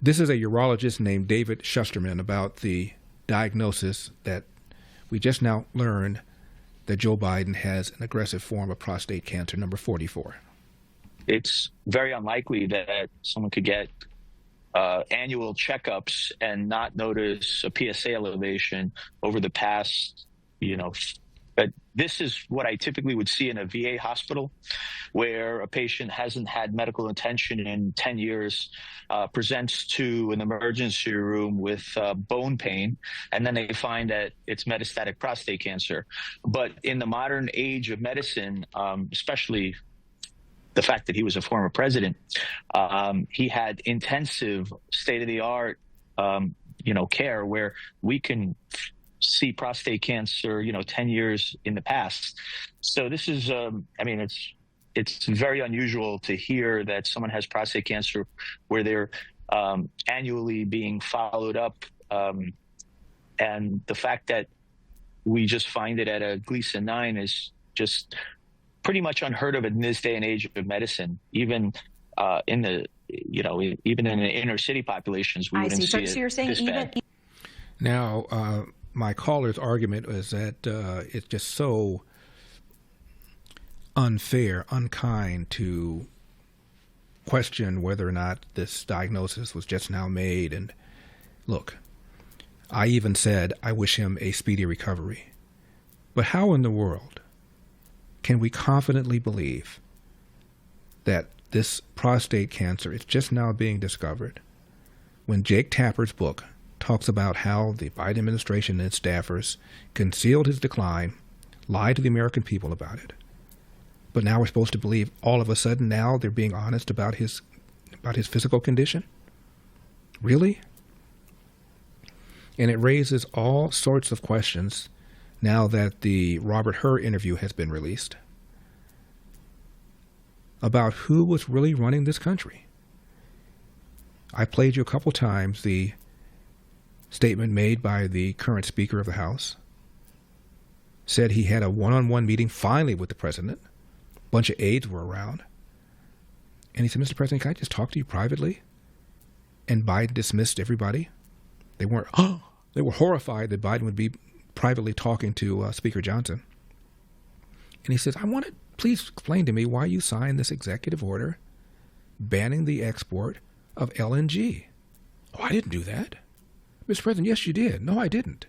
This is a urologist named David Shusterman about the diagnosis that we just now learned that Joe Biden has an aggressive form of prostate cancer, number 44. It's very unlikely that someone could get annual checkups and not notice a PSA elevation over the past, but this is what I typically would see in a VA hospital, where a patient hasn't had medical attention in 10 years, presents to an emergency room with bone pain, and then they find that it's metastatic prostate cancer. But in the modern age of medicine, especially the fact that he was a former president, he had intensive state-of-the-art, care where we can see prostate cancer, 10 years in the past. So this is, it's very unusual to hear that someone has prostate cancer where they're annually being followed up. And the fact that we just find it at a Gleason 9 is just pretty much unheard of in this day and age of medicine. Even in the, even in the inner city populations, we wouldn't see it. So you're saying this even bad. Now, my caller's argument is that it's just so unfair, unkind to question whether or not this diagnosis was just now made. And look, I even said I wish him a speedy recovery. But how in the world can we confidently believe that this prostate cancer is just now being discovered when Jake Tapper's book talks about how the Biden administration and its staffers concealed his decline, lied to the American people about it? But now we're supposed to believe all of a sudden now they're being honest about his physical condition? Really? And it raises all sorts of questions now that the Robert Hur interview has been released about who was really running this country. I played you a couple times the statement made by the current Speaker of the House. Said he had a one-on-one meeting finally with the president. A bunch of aides were around. And he said, Mr. President, can I just talk to you privately? And Biden dismissed everybody. They were horrified that Biden would be privately talking to Speaker Johnson. And he says, I want to please explain to me why you signed this executive order banning the export of LNG. Oh, I didn't do that. Mr. President, yes, you did. No, I didn't.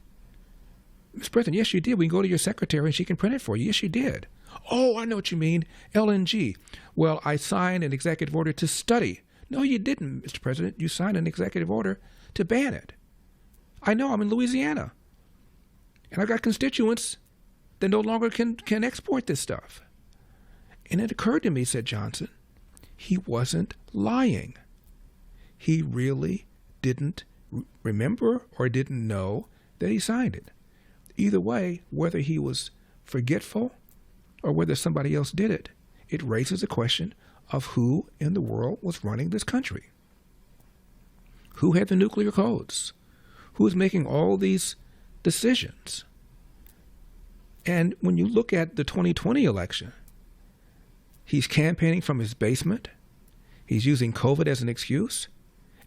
Mr. President, yes, you did. We can go to your secretary and she can print it for you. Yes, you did. Oh, I know what you mean. LNG. Well, I signed an executive order to study. No, you didn't, Mr. President. You signed an executive order to ban it. I know. I'm in Louisiana. And I've got constituents that no longer can export this stuff. And it occurred to me, said Johnson, he wasn't lying. He really didn't remember or didn't know that he signed it. Either way, whether he was forgetful or whether somebody else did it, it raises a question of who in the world was running this country. Who had the nuclear codes? Who was making all these decisions? And when you look at the 2020 election, he's campaigning from his basement. He's using COVID as an excuse.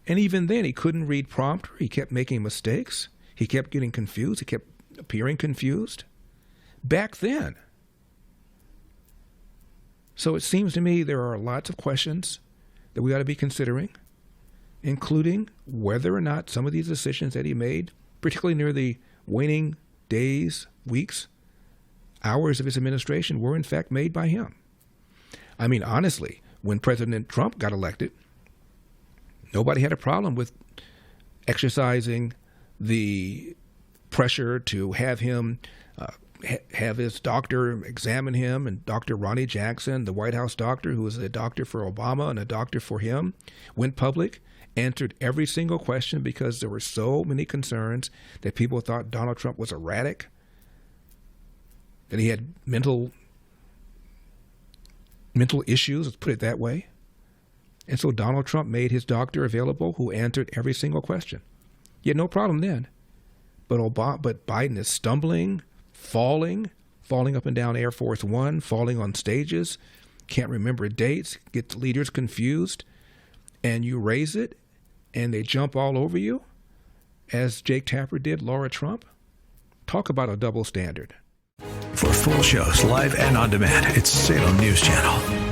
And even then, he couldn't read prompter. He kept making mistakes. He kept getting confused. He kept appearing confused. Back then. So it seems to me there are lots of questions that we ought to be considering, including whether or not some of these decisions that he made, particularly near the waning days, weeks, hours of his administration, were in fact made by him. I mean, honestly, when President Trump got elected, nobody had a problem with exercising the pressure to have him have his doctor examine him, and Dr. Ronnie Jackson, the White House doctor who was a doctor for Obama and a doctor for him, went public, answered every single question because there were so many concerns that people thought Donald Trump was erratic, that he had mental issues, let's put it that way. And so Donald Trump made his doctor available who answered every single question. He had no problem then. But Biden is stumbling, falling up and down Air Force One, falling on stages, can't remember dates, gets leaders confused, and you raise it, and they jump all over you, as Jake Tapper did Laura Trump? Talk about a double standard. For full shows, live and on demand, it's Salem News Channel.